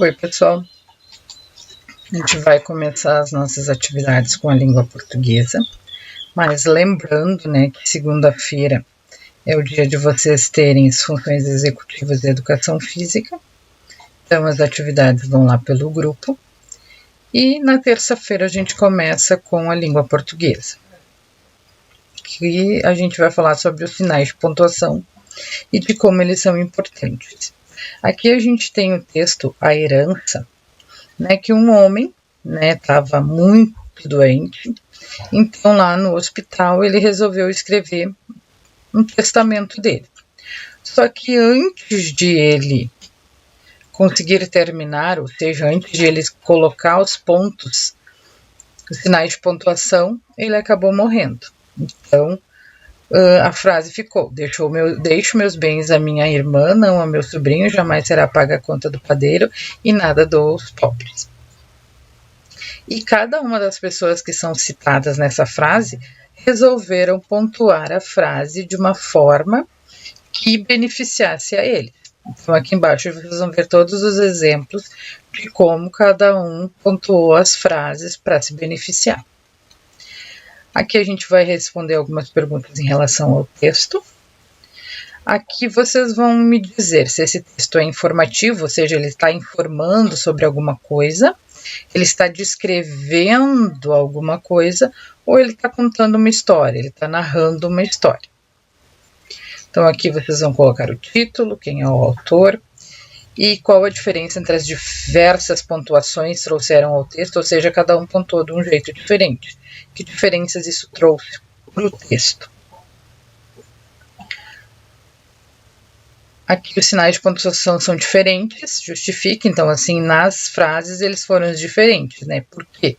Oi, pessoal. A gente vai começar as nossas atividades com a língua portuguesa, mas lembrando, né, que segunda-feira é o dia de vocês terem as funções executivas de educação física, então as atividades vão lá pelo grupo, e na terça-feira a gente começa com a língua portuguesa, que a gente vai falar sobre os sinais de pontuação e de como eles são importantes. Aqui a gente tem o texto A Herança, né, que um homem estava muito doente, então lá no hospital ele resolveu escrever um testamento dele. Só que antes de ele conseguir terminar, ou seja, antes de ele colocar os pontos, os sinais de pontuação, ele acabou morrendo. Então a frase ficou: deixo meus bens à minha irmã, não ao meu sobrinho, jamais será paga a conta do padeiro e nada dou aos pobres. E cada uma das pessoas que são citadas nessa frase resolveram pontuar a frase de uma forma que beneficiasse a ele. Então aqui embaixo vocês vão ver todos os exemplos de como cada um pontuou as frases para se beneficiar. Aqui a gente vai responder algumas perguntas em relação ao texto. Aqui vocês vão me dizer se esse texto é informativo, ou seja, ele está informando sobre alguma coisa, ele está descrevendo alguma coisa, ou ele está contando uma história, ele está narrando uma história. Então aqui vocês vão colocar o título, quem é o autor, e qual a diferença entre as diversas pontuações que trouxeram ao texto, ou seja, cada um pontuou de um jeito diferente. Que diferenças isso trouxe para o texto? Aqui os sinais de pontuação são diferentes, justifique, então assim, nas frases eles foram diferentes, né? Por quê?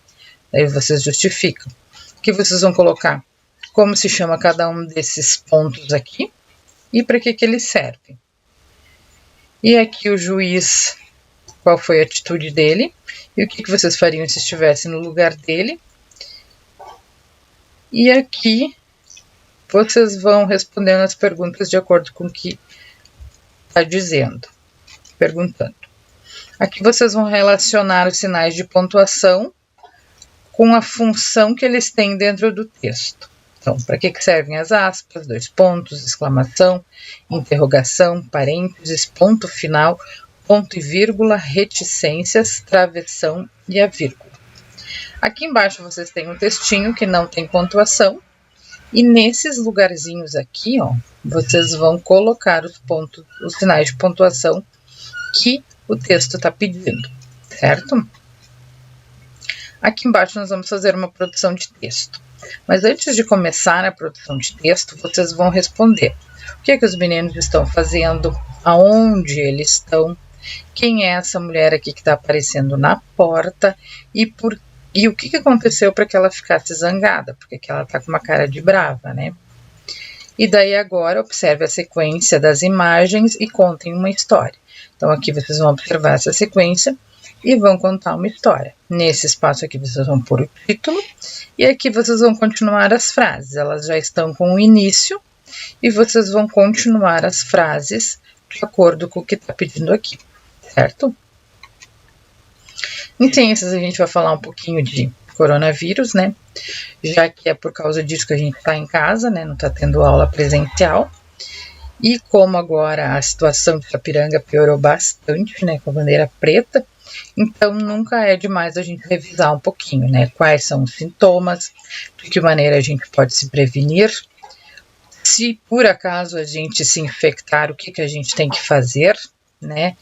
Daí vocês justificam. Aqui vocês vão colocar como se chama cada um desses pontos aqui e para que eles servem. E aqui o juiz, qual foi a atitude dele e o que vocês fariam se estivesse no lugar dele. E aqui vocês vão respondendo as perguntas de acordo com o que está dizendo, perguntando. Aqui vocês vão relacionar os sinais de pontuação com a função que eles têm dentro do texto. Então, para que servem as aspas, dois pontos, exclamação, interrogação, parênteses, ponto final, ponto e vírgula, reticências, travessão e a vírgula. Aqui embaixo vocês têm um textinho que não tem pontuação, e nesses lugarzinhos aqui, ó, vocês vão colocar os pontos, os sinais de pontuação que o texto está pedindo, certo? Aqui embaixo nós vamos fazer uma produção de texto. Mas antes de começar a produção de texto, vocês vão responder o que os meninos estão fazendo, aonde eles estão, quem é essa mulher aqui que está aparecendo na porta e o que aconteceu para que ela ficasse zangada, porque ela está com uma cara de brava, né? E daí agora observe a sequência das imagens e contem uma história. Então aqui vocês vão observar essa sequência e vão contar uma história. Nesse espaço aqui vocês vão pôr o título e aqui vocês vão continuar as frases. Elas já estão com o início e vocês vão continuar as frases de acordo com o que está pedindo aqui, certo? Em ciências a gente vai falar um pouquinho de coronavírus, né? Já que é por causa disso que a gente está em casa, né? Não está tendo aula presencial. E como agora a situação de Sapiranga piorou bastante, né? Com a bandeira preta, então nunca é demais a gente revisar um pouquinho, né? Quais são os sintomas, de que maneira a gente pode se prevenir. Se por acaso a gente se infectar, o que a gente tem que fazer, né?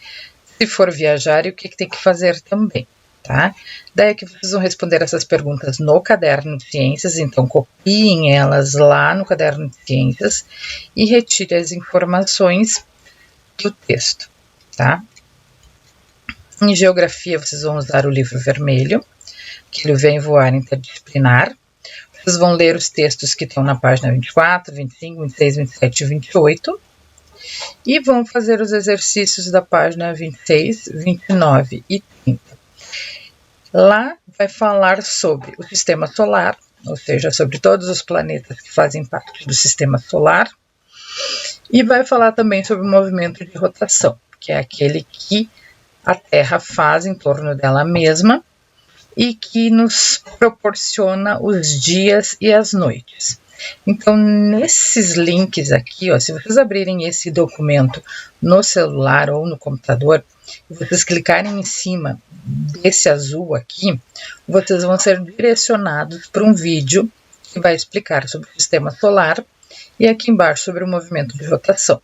Se for viajar, e o que tem que fazer também. Tá? Daí que vocês vão responder essas perguntas no caderno de ciências, então copiem elas lá no caderno de ciências e retire as informações do texto, tá? Em geografia vocês vão usar o livro vermelho, que ele vem voar interdisciplinar. Vocês vão ler os textos que estão na página 24, 25, 26, 27 e 28 e vão fazer os exercícios da página 26, 29 e 30. Lá vai falar sobre o sistema solar, ou seja, sobre todos os planetas que fazem parte do sistema solar, e vai falar também sobre o movimento de rotação, que é aquele que a Terra faz em torno dela mesma e que nos proporciona os dias e as noites. Então, nesses links aqui, ó, se vocês abrirem esse documento no celular ou no computador, e vocês clicarem em cima desse azul aqui, vocês vão ser direcionados para um vídeo que vai explicar sobre o sistema solar e aqui embaixo sobre o movimento de rotação.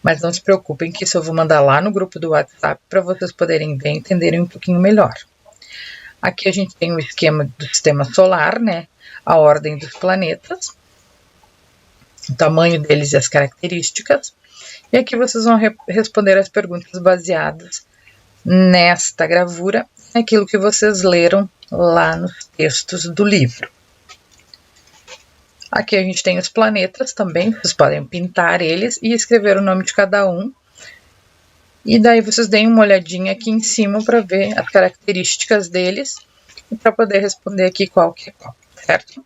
Mas não se preocupem que isso eu vou mandar lá no grupo do WhatsApp para vocês poderem ver e entenderem um pouquinho melhor. Aqui a gente tem o esquema do sistema solar, né? A ordem dos planetas, o tamanho deles e as características. E aqui vocês vão responder as perguntas baseadas nesta gravura, naquilo que vocês leram lá nos textos do livro. Aqui a gente tem os planetas também, vocês podem pintar eles e escrever o nome de cada um. E daí vocês deem uma olhadinha aqui em cima para ver as características deles e para poder responder aqui qual que é qual, certo?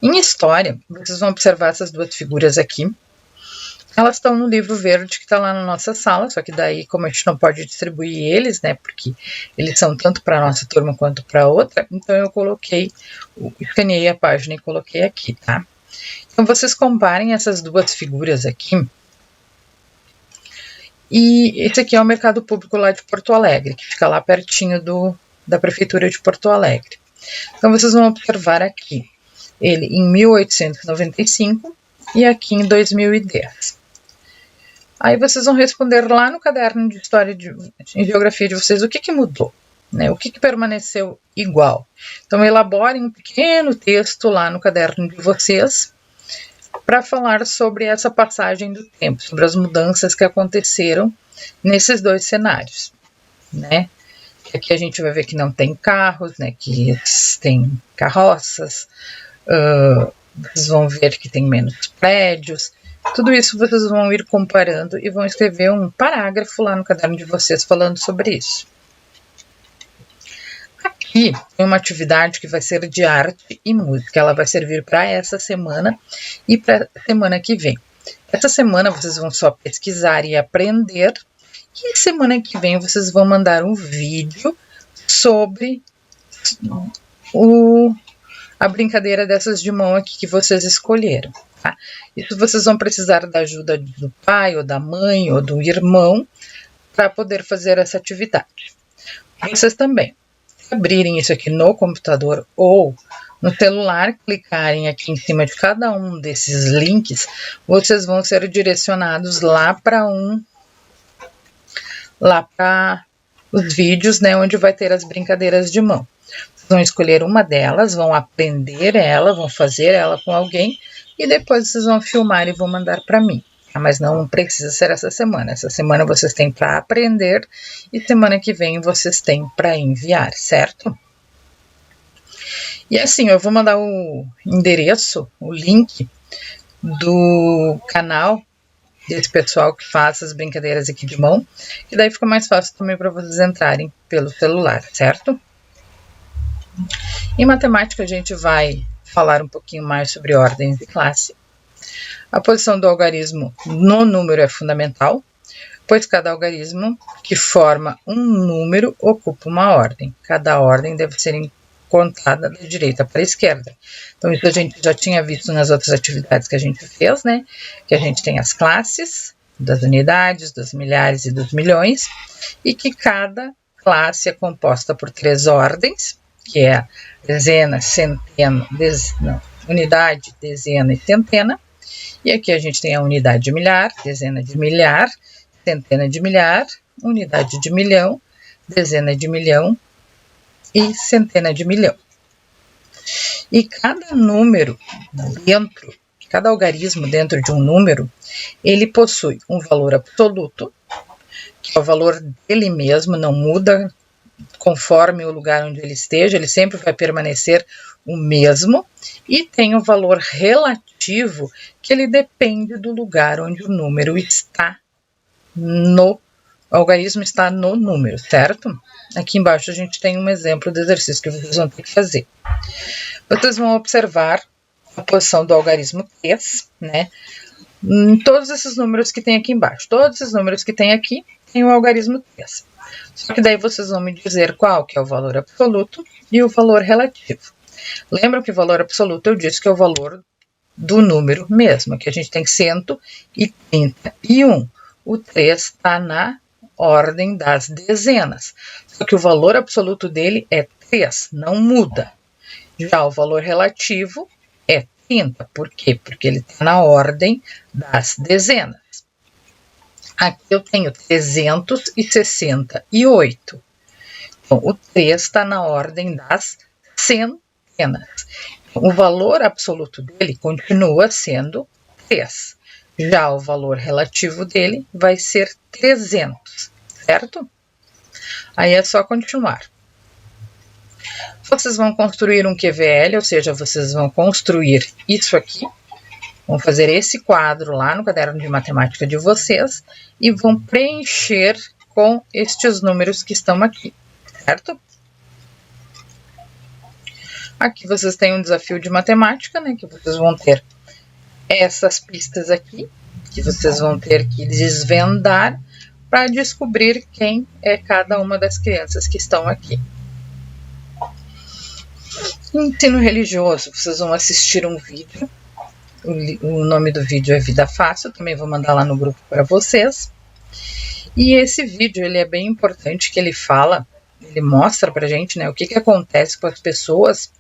Em história, vocês vão observar essas duas figuras aqui. Elas estão no livro verde que está lá na nossa sala, só que daí, como a gente não pode distribuir eles, né, porque eles são tanto para a nossa turma quanto para outra, então eu escaneei a página e coloquei aqui, tá? Então, vocês comparem essas duas figuras aqui. E esse aqui é o mercado público lá de Porto Alegre, que fica lá pertinho da prefeitura de Porto Alegre. Então, vocês vão observar aqui ele em 1895 e aqui em 2010. Aí vocês vão responder lá no caderno de história e geografia de vocês o que mudou, né? O que permaneceu igual. Então, elaborem um pequeno texto lá no caderno de vocês para falar sobre essa passagem do tempo, sobre as mudanças que aconteceram nesses dois cenários, né? Aqui a gente vai ver que não tem carros, né? Que tem carroças, vocês vão ver que tem menos prédios. Tudo isso vocês vão ir comparando e vão escrever um parágrafo lá no caderno de vocês falando sobre isso. Aqui tem uma atividade que vai ser de arte e música. Ela vai servir para essa semana e para a semana que vem. Essa semana vocês vão só pesquisar e aprender. E semana que vem vocês vão mandar um vídeo sobre a brincadeira dessas de mão aqui que vocês escolheram. Tá? Isso vocês vão precisar da ajuda do pai, ou da mãe, ou do irmão, para poder fazer essa atividade. Vocês também, se abrirem isso aqui no computador ou no celular, clicarem aqui em cima de cada um desses links, vocês vão ser direcionados lá para os vídeos, né, onde vai ter as brincadeiras de mão. Vocês vão escolher uma delas, vão aprender ela, vão fazer ela com alguém e depois vocês vão filmar e vão mandar para mim. Tá? Mas não precisa ser essa semana. Essa semana vocês têm para aprender e semana que vem vocês têm para enviar, certo? E assim, eu vou mandar o endereço, o link do canal desse pessoal que faz as brincadeiras aqui de mão, que daí fica mais fácil também para vocês entrarem pelo celular, certo? Em matemática a gente vai falar um pouquinho mais sobre ordens de classe. A posição do algarismo no número é fundamental, pois cada algarismo que forma um número ocupa uma ordem. Cada ordem deve ser contada da direita para a esquerda. Então, isso a gente já tinha visto nas outras atividades que a gente fez, né? Que a gente tem as classes das unidades, dos milhares e dos milhões, e que cada classe é composta por 3 ordens, que é a dezena, centena, unidade, dezena e centena. E aqui a gente tem a unidade de milhar, dezena de milhar, centena de milhar, unidade de milhão, dezena de milhão e centena de milhão. E cada número cada algarismo dentro de um número, ele possui um valor absoluto, que é o valor dele mesmo, não muda conforme o lugar onde ele esteja, ele sempre vai permanecer o mesmo, e tem o valor relativo, que ele depende do lugar onde o número está o algarismo está no número, certo? Aqui embaixo a gente tem um exemplo do exercício que vocês vão ter que fazer. Vocês vão observar a posição do algarismo 3, né? Todos esses números que tem aqui embaixo. Todos esses números que tem aqui tem o algarismo 3. Só que daí vocês vão me dizer qual que é o valor absoluto e o valor relativo. Lembram que o valor absoluto eu disse que é o valor do número mesmo, que a gente tem 131. O 3 está na ordem das dezenas. Só que o valor absoluto dele é 3, não muda. Já o valor relativo é 30. Por quê? Porque ele está na ordem das dezenas. Aqui eu tenho 368. Então, o 3 está na ordem das centenas. O valor absoluto dele continua sendo 3. Já o valor relativo dele vai ser 300, certo? Aí é só continuar. Vocês vão construir um QVL, ou seja, vocês vão construir isso aqui. Vão fazer esse quadro lá no caderno de matemática de vocês e vão preencher com estes números que estão aqui, certo? Aqui vocês têm um desafio de matemática, né, que vocês vão ter essas pistas aqui, que vocês vão ter que desvendar para descobrir quem é cada uma das crianças que estão aqui. Ensino religioso, vocês vão assistir um vídeo. O nome do vídeo é Vida Fácil, também vou mandar lá no grupo para vocês. E esse vídeo, ele é bem importante, que ele mostra pra gente, né, o que acontece com as pessoas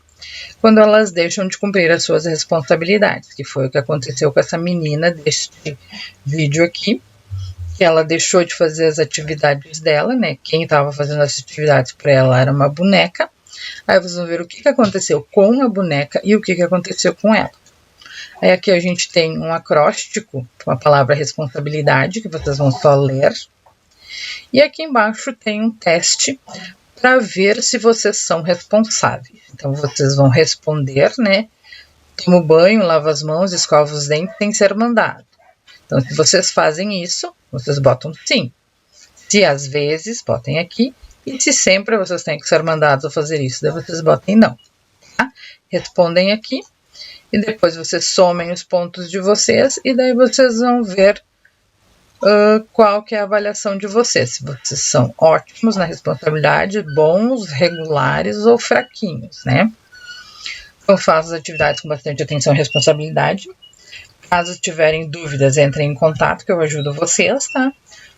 quando elas deixam de cumprir as suas responsabilidades, que foi o que aconteceu com essa menina deste vídeo aqui, que ela deixou de fazer as atividades dela, né, quem estava fazendo as atividades para ela era uma boneca. Aí vocês vão ver o que aconteceu com a boneca e o que aconteceu com ela. Aí aqui a gente tem um acróstico com a palavra responsabilidade, que vocês vão só ler. E aqui embaixo tem um teste para ver se vocês são responsáveis. Então, vocês vão responder, né? Tomo banho, lavo as mãos, escovo os dentes sem ser mandado. Então, se vocês fazem isso, vocês botam sim. Se às vezes, botem aqui. E se sempre vocês têm que ser mandados a fazer isso, daí vocês botem não. Tá? Respondem aqui. E depois vocês somem os pontos de vocês e daí vocês vão ver qual que é a avaliação de vocês. Se vocês são ótimos na responsabilidade, bons, regulares ou fraquinhos, né? Então, façam as atividades com bastante atenção e responsabilidade. Caso tiverem dúvidas, entrem em contato que eu ajudo vocês, tá?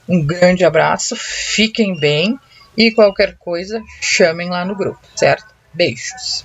Um grande abraço, fiquem bem e qualquer coisa, chamem lá no grupo, certo? Beijos!